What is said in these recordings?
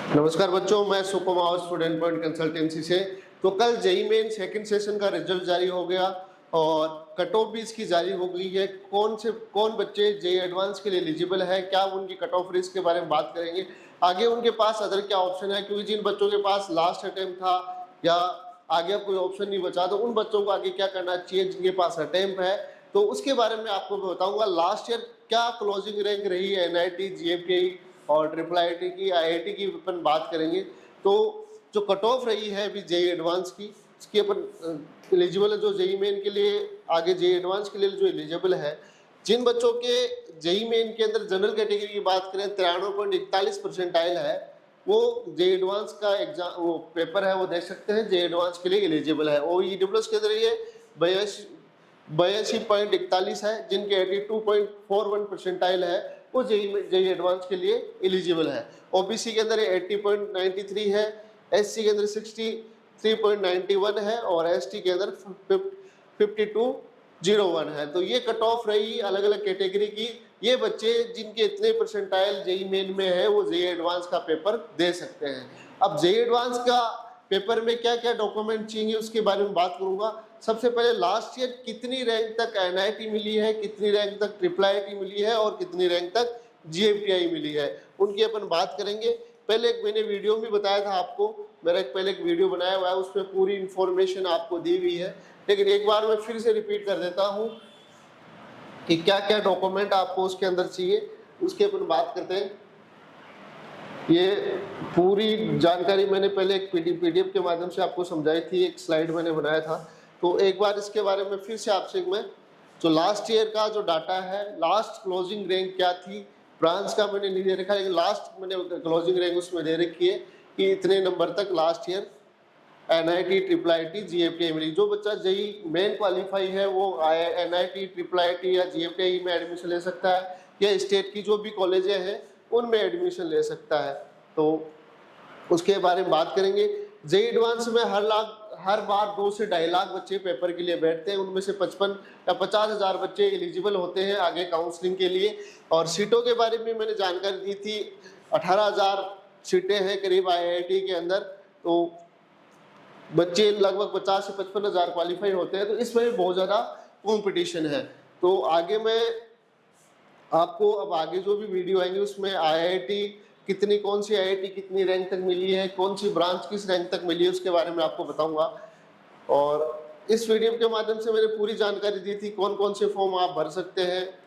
नमस्कार बच्चों, मैं सुकुमार स्टूडेंट पॉइंट कंसल्टेंसी से। तो कल जेई मेन सेकंड सेशन का रिजल्ट जारी हो गया और कट ऑफ भी इसकी जारी हो गई है। कौन बच्चे जेई एडवांस के लिए एलिजिबल है, क्या उनकी कट ऑफ रिस्क के बारे में बात करेंगे। आगे उनके पास अदर क्या ऑप्शन है, क्योंकि जिन बच्चों के पास लास्ट अटेम्प्ट था या आगे कोई ऑप्शन नहीं बचा तो उन बच्चों को आगे क्या करना चाहिए जिनके पास अटेम्प्ट है, तो उसके बारे में आपको मैं बताऊंगा। लास्ट ईयर क्या क्लोजिंग रैंक रही है एनआईटी, जीएफटीआई और ट्रिपल आईटी की, आईआईटी की अपन बात करेंगे। तो जो कट ऑफ रही है अभी जेई एडवांस की, इसकी अपन एलिजिबल है जो जेई मेन के लिए, आगे जेई एडवांस के लिए जो एलिजिबल है। जिन बच्चों के जेई मेन के अंदर जनरल कैटेगरी की बात करें 93.41 परसेंटाइल है, वो जेई एडवांस का एग्जाम वो पेपर है वो दे सकते हैं, जेई एडवांस के लिए एलिजिबल है। OEWS के अंदर ये 82.41 है। जिनके 82.41 परसेंटाइल है वो जेई एडवांस के लिए एलिजिबल है। ओबीसी के अंदर 80.93 है, एससी के अंदर 63.91 है और एसटी के अंदर 52.01 है। तो ये कट ऑफ रही अलग अलग कैटेगरी की। ये बच्चे जिनके इतने परसेंटाइल जेई मेन में है वो जेई एडवांस का पेपर दे सकते हैं। अब जेई एडवांस का पेपर में क्या क्या डॉक्यूमेंट चाहिए उसके बारे में बात करूंगा। सबसे पहले लास्ट ईयर कितनी रैंक तक एनआईटी मिली है, कितनी रैंक तक ट्रिपल आईटी मिली है और कितनी रैंक तक जीएफटीआई मिली है, उनकी अपन बात करेंगे। पहले एक मैंने वीडियो में बताया था आपको, मेरा पहले एक वीडियो बनाया हुआ है उसमें पूरी इंफॉर्मेशन आपको दी हुई है, लेकिन एक बार मैं फिर से रिपीट कर देता हूँ कि क्या क्या डॉक्यूमेंट आपको उसके अंदर चाहिए, उसकी अपन बात करते हैं। ये पूरी जानकारी मैंने पहले एक पीडीएफ के माध्यम से आपको समझाई थी, एक स्लाइड मैंने बनाया था। तो एक बार इसके बारे में फिर से आपसे मैं जो लास्ट ईयर का जो डाटा है, लास्ट क्लोजिंग रैंक क्या थी, ब्रांच का मैंने नहीं दे रखा, लेकिन लास्ट मैंने क्लोजिंग रैंक उसमें दे रखी है कि इतने नंबर तक last year NIT, triple IT, GFTI मिली। जो बच्चा जेई मेन क्वालिफाई है वो एनआईटी, ट्रिपल आईटी या जीएफटीआई में एडमिशन ले सकता है, या स्टेट की जो भी कॉलेजें हैं उनमें एडमिशन ले सकता है। तो उसके बारे में बात करेंगे। जेई एडवांस में हर बार 2 से 2.5 लाख बच्चे पेपर के लिए बैठते हैं, उनमें से 55 या 50,000 बच्चे एलिजिबल होते हैं आगे काउंसलिंग के लिए। और सीटों के बारे में मैंने जानकारी दी थी, 18,000 सीटें हैं करीब आईआईटी के अंदर। तो बच्चे लगभग 50 से 55,000 क्वालिफाई होते हैं, तो इसमें बहुत ज़्यादा कॉम्पिटिशन है। तो आगे मैं आपको अब आगे जो भी वीडियो आएंगे उसमें आईआईटी कितनी, कौन सी आईआईटी कितनी रैंक तक मिली है, कौन सी ब्रांच किस रैंक तक मिली है, उसके बारे में आपको बताऊंगा। और इस वीडियो के माध्यम से मैंने पूरी जानकारी दी थी कौन कौन से फॉर्म आप भर सकते हैं,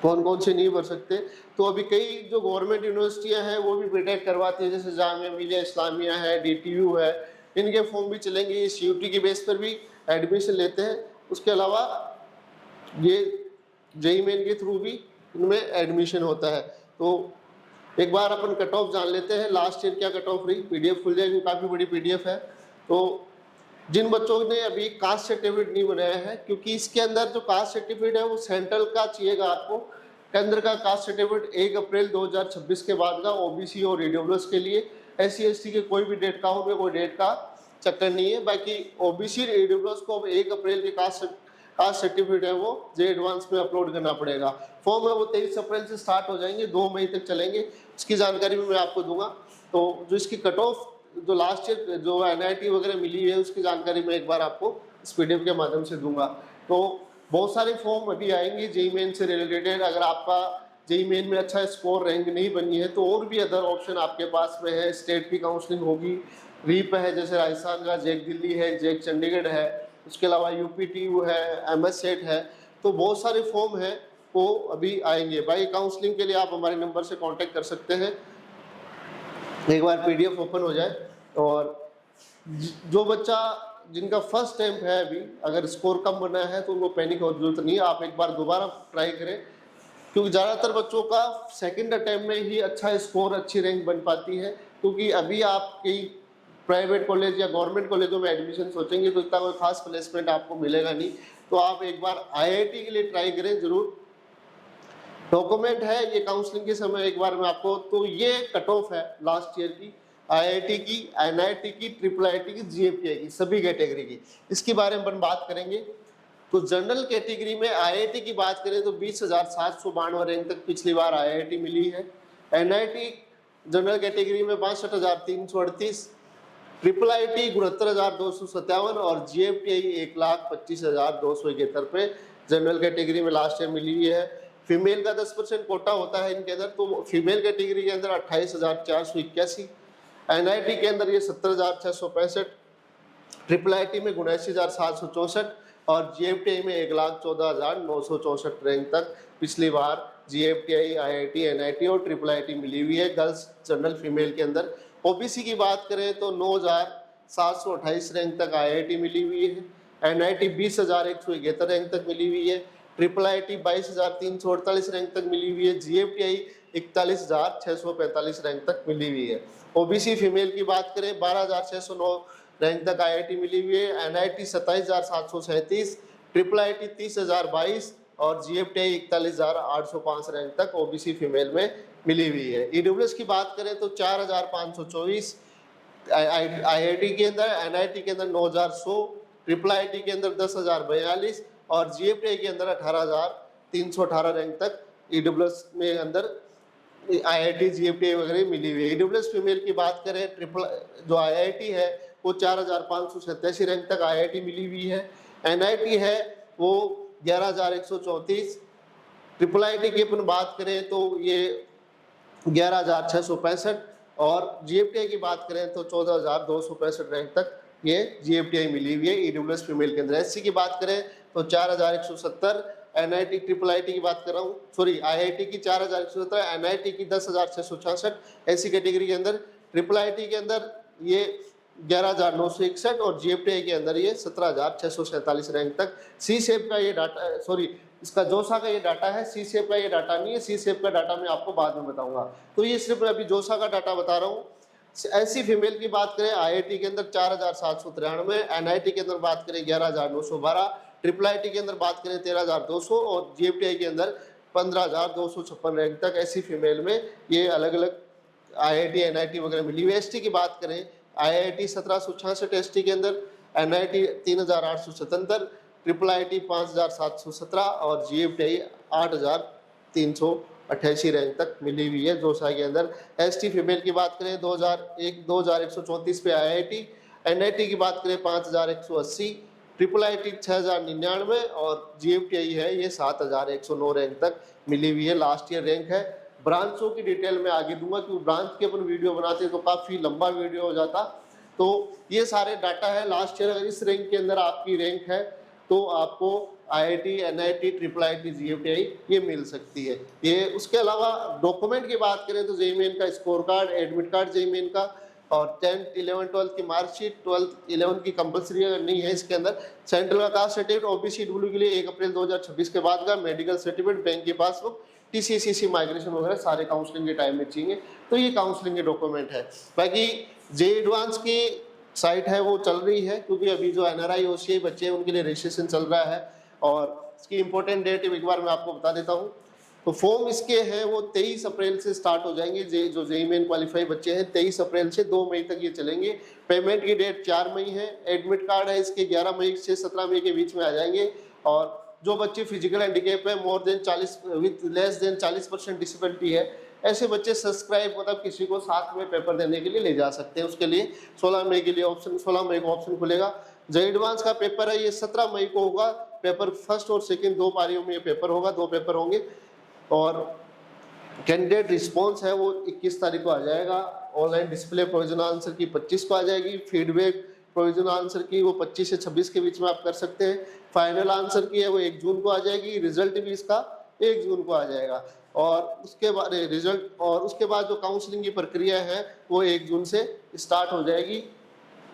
कौन कौन से नहीं भर सकते। तो अभी कई जो गवर्नमेंट यूनिवर्सिटियां हैं वो भी बीटेक करवाती है, जैसे जामिया मिलिया इस्लामिया है, डीटीयू है, इनके फॉर्म भी चलेंगे। ये सीयूटी की बेस पर भी एडमिशन लेते हैं। उसके अलावा ये जेई मेन के थ्रू भी इनमें एडमिशन होता है। तो एक बार अपन कट ऑफ जान लेते हैं, लास्ट ईयर क्या कट ऑफ रही। पीडीएफ खुल जाएगी, काफ़ी बड़ी पीडीएफ है। तो जिन बच्चों ने अभी कास्ट सर्टिफिकेट नहीं बनाया है, क्योंकि इसके अंदर जो कास्ट सर्टिफिकेट है वो सेंट्रल का चाहिएगा आपको। केंद्र का कास्ट सर्टिफिकेट 1 अप्रैल 2026 के बाद का ओबीसी और ईडब्ल्यूएस के लिए, SC ST के कोई भी डेट का हो, कोई डेट का चक्कर नहीं है। बाकी ओबीसी और ईडब्ल्यूएस को अब 1 अप्रैल के कास्ट सर्टिफिकेट है वो जेई एडवांस में अपलोड करना पड़ेगा। फॉर्म है वो 23 अप्रैल से स्टार्ट हो जाएंगे, 2 मई तक चलेंगे। इसकी जानकारी भी मैं आपको दूंगा। तो जो इसकी कट ऑफ जो लास्ट ईयर जो एनआईटी वगैरह मिली है उसकी जानकारी मैं एक बार आपको इस पीडीएफ के माध्यम से दूंगा। तो बहुत सारे फॉर्म अभी आएंगे जेई मेन से रिलेटेड। अगर आपका जेई मेन में अच्छा स्कोर रैंक नहीं बनी है तो और भी अदर ऑप्शन आपके पास में है। स्टेट की काउंसलिंग होगी, रीप है जैसे राजस्थान का, जेक दिल्ली है, जेक चंडीगढ़ है, उसके अलावा यूपीटीयू है, MS सेट है। तो बहुत सारे फॉर्म हैं वो अभी आएंगे। भाई काउंसलिंग के लिए आप हमारे नंबर से कांटेक्ट कर सकते हैं, एक बार पीडीएफ ओपन हो जाए। और जो बच्चा जिनका फर्स्ट अटेम्प्ट है अभी, अगर स्कोर कम बना है तो उनको पैनिक होने की जरूरत नहीं है, आप एक बार दोबारा ट्राई करें। क्योंकि ज़्यादातर बच्चों का सेकंड अटेम्प्ट में ही अच्छा स्कोर, अच्छी रैंक बन पाती है। क्योंकि अभी आप कई प्राइवेट कॉलेज या गवर्नमेंट कॉलेजों में एडमिशन सोचेंगे तो इतना कोई खास प्लेसमेंट आपको मिलेगा नहीं। तो आप एक बार आईआईटी के लिए ट्राई करें जरूर। डॉक्यूमेंट है ये काउंसलिंग के समय एक बार मैं आपको, तो ये कट ऑफ है लास्ट ईयर की आईआईटी की, एनआईटी की, ट्रिपल आईटी की, जीएफटीआई की, सभी कैटेगरी की। इसके बारे में अपन बात करेंगे। तो जनरल कैटेगरी में आईआईटी की बात करें तो 20,792 रैंक तक पिछली बार आईआईटी मिली है। एनआईटी जनरल कैटेगरी में 62,338, ट्रिपल आईटी 69,257 और जीएफटीआई 1,25,271 पे जनरल कैटेगरी में लास्ट ईयर मिली हुई है। फीमेल का 10% कोटा होता है इनके अंदर, तो फीमेल कैटेगरी के अंदर 28,481, एनआईटी के अंदर ये 70,665, ट्रिपल आईटी में 79,764 और जीएफटीआई में 1,14,964 रैंक तक पिछली बार जीएफटीआई, आईआईटी, एनआईटी और ट्रिपल आईटी मिली हुई है गर्ल्स जनरल फीमेल के अंदर। ओबीसी की बात करें तो 9,728 रैंक तक आईआईटी मिली हुई है, एनआईटी 20,171 रैंक तक मिली हुई है, ट्रिपल आईटी 22,348 रैंक तक मिली हुई है, जीएफटीआई 41,645 रैंक तक मिली हुई है। ओबीसी फीमेल की बात करें 12,609 रैंक तक आईआईटी मिली हुई है, एनआईटी 27,737, ट्रिपल आईटी 30,022 और जीएफटीआई 41,805 रैंक तक ओबीसी फीमेल में मिली हुई है। ईडब्ल्यूएस की बात करें तो 4,524 आईआईटी के अंदर, एनआईटी के अंदर 9,100, ट्रिपल आईटी के अंदर 10,042 और जीएफटीआई के अंदर 18,318 रैंक तक ईडब्ल्यूएस में अंदर आईआईटी, जीएफटीआई वगैरह मिली हुई है। ईडब्ल्यूएस फीमेल की बात करें ट्रिपल जो आईआईटी है वो 4,587 रैंक तक आईआईटी मिली हुई है, एनआईटी है वो 11,134, ट्रिपल आईटी की अपन बात करें तो ये 11,665 और जीएफटीआई की बात करें तो 14,265 रैंक तक ये जीएफटीआई मिली हुई है ईडब्ल्यूएस फीमेल के अंदर। एससी की बात करें तो 4,170, एनआईटी ट्रिपल आईटी की बात कर रहा हूँ, सॉरी आईआईटी की 4,170, एनआईटी की 10,666 एससी कैटेगरी के अंदर, ट्रिपल आईटी के अंदर ये 11,961 और जीएफटीआई के अंदर ये 17,647 रैंक तक। सी सेप का ये डाटा, सॉरी इसका जोसा का ये डाटा है, सी सेप का ये डाटा नहीं है, सी सेप का डाटा मैं आपको बाद में बताऊंगा। तो ये सिर्फ अभी जोसा का डाटा बता रहा हूँ। एससी फीमेल की बात करें आईआईटी के अंदर 4,793, एनआईटी के अंदर बात करें 11,912, ट्रिपल आईटी के अंदर बात करें 13,200 और जीएफटीआई के अंदर 15,256 रैंक तक एससी फीमेल में ये अलग अलग आईआईटी, एनआईटी वगैरह मिली हुई है। एसटी की बात करें आईआईटी 1766 एसटी के अंदर, एनआईटी 3,877, ट्रिपल आईटी 5,717 और जीएफटीआई 8,388 रैंक तक मिली हुई है जोसा के अंदर। एसटी फीमेल की बात करें 2,134 पे आईआईटी, एनआईटी की बात करें 5,180, ट्रिपल आईटी 6,099 और जीएफटीआई है ये 7,109 रैंक तक मिली हुई है, लास्ट ईयर रैंक है। ब्रांचों की डिटेल में आगे दूंगा क्योंकि ब्रांच के अपन वीडियो बनाते हैं तो काफ़ी लंबा वीडियो हो जाता। तो ये सारे डाटा है लास्ट ईयर, अगर इस रैंक के अंदर आपकी रैंक है तो आपको IIT, NIT, triple IT, GFTI ये मिल सकती है। ये उसके अलावा डॉक्यूमेंट की बात करें तो जेईई मेन का score card, admit card JEE main का और 10th, 11th, 12th की मार्कशीट, 12th, 11th की कंपलसरी अगर नहीं है इसके अंदर, सेंट्रल का कास्ट सर्टिफिकेट, ओबीसी डब्ल्यू के लिए 1 अप्रैल 2026 के बाद का मेडिकल सर्टिफिकेट, बैंक की पासबुक, टीसीसीसी माइग्रेशन वगैरह सारे काउंसलिंग के टाइम में चाहिए। तो ये काउंसलिंग के डॉक्यूमेंट है। बाकी जेईई एडवांस की साइट है वो चल रही है क्योंकि अभी जो एनआरआई ओसीआई बच्चे हैं उनके लिए रजिस्ट्रेशन चल रहा है और इसकी इंपॉर्टेंट डेट एक बार मैं आपको बता देता हूँ। तो फॉर्म इसके हैं वो 23 अप्रैल से स्टार्ट हो जाएंगे। जो जेईई मेन क्वालिफाई बच्चे हैं 23 अप्रैल से 2 मई तक ये चलेंगे। पेमेंट की डेट 4 मई है। एडमिट कार्ड है इसके 11 मई से 17 मई के बीच में आ जाएंगे। और जो बच्चे फिजिकल हैंडीकैप है more than 40 with less than 40% disability है, ऐसे बच्चे सब्सक्राइब मतलब किसी को साथ में पेपर देने के लिए ले जा सकते हैं। उसके लिए 16 मई के लिए ऑप्शन, 16 मई को ऑप्शन खुलेगा। जेईई एडवांस का पेपर है ये 17 मई को होगा। पेपर फर्स्ट और सेकंड 2 पारियों में ये पेपर होगा, 2 पेपर होंगे। और कैंडिडेट रिस्पॉन्स है वो 21 तारीख को आ जाएगा। ऑनलाइन डिस्प्ले प्रोविजनल आंसर की 25 को आ जाएगी। फीडबैक प्रोविजनल आंसर की वो 25 से 26 के बीच में आप कर सकते हैं। फाइनल आंसर की है वो 1 जून को आ जाएगी। रिजल्ट भी इसका 1 जून को आ जाएगा। और उसके बाद रिजल्ट और उसके बाद जो काउंसलिंग की प्रक्रिया है वो 1 जून से स्टार्ट हो जाएगी।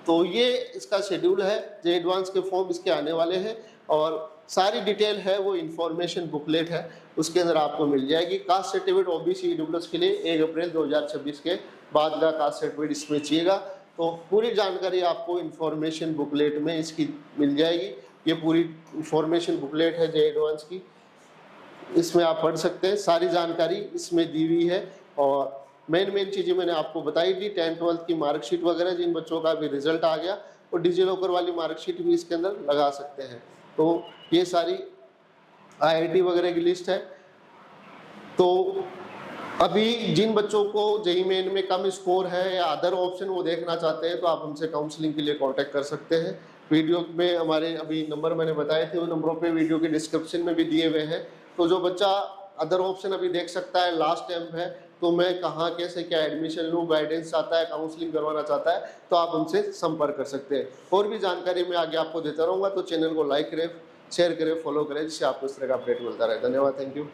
तो ये इसका शेड्यूल है। जेईई एडवांस के फॉर्म इसके आने वाले हैं और सारी डिटेल है वो इन्फॉर्मेशन बुकलेट है उसके अंदर आपको मिल जाएगी। कास्ट सर्टिफिकेट ओबीसी ईडब्ल्यूएस के लिए 1 अप्रैल 2026 के बाद का कास्ट सर्टिफिकेट इसमें चाहिएगा। तो पूरी जानकारी आपको इन्फॉर्मेशन बुकलेट में इसकी मिल जाएगी। ये पूरी इन्फॉर्मेशन बुकलेट है जेईई एडवांस की, इसमें आप पढ़ सकते हैं। सारी जानकारी इसमें दी हुई है और मेन चीज़ें मैंने आपको बताई दी। 10th 12th की मार्कशीट वगैरह जिन बच्चों का भी रिजल्ट आ गया और डिजिलॉकर वाली मार्कशीट भी इसके अंदर लगा सकते हैं। तो ये सारी आईआईटी वगैरह की लिस्ट है। तो अभी जिन बच्चों को जेईई मेन में कम स्कोर है या अदर ऑप्शन वो देखना चाहते हैं तो आप हमसे काउंसलिंग के लिए कांटेक्ट कर सकते हैं। वीडियो में हमारे अभी नंबर मैंने बताए थे, उन नंबरों पे वीडियो के डिस्क्रिप्शन में भी दिए हुए हैं। तो जो बच्चा अदर ऑप्शन अभी देख सकता है, लास्ट टाइम है, तो मैं कहाँ कैसे क्या एडमिशन लूँ, गाइडेंस चाहता है, काउंसलिंग करवाना चाहता है, तो आप हमसे संपर्क कर सकते हैं। और भी जानकारी मैं आगे आपको देता रहूँगा, तो चैनल को लाइक करें, शेयर करें, फॉलो करें, जिससे आपको इस तरह का अपडेट मिलता रहे। धन्यवाद, थैंक यू।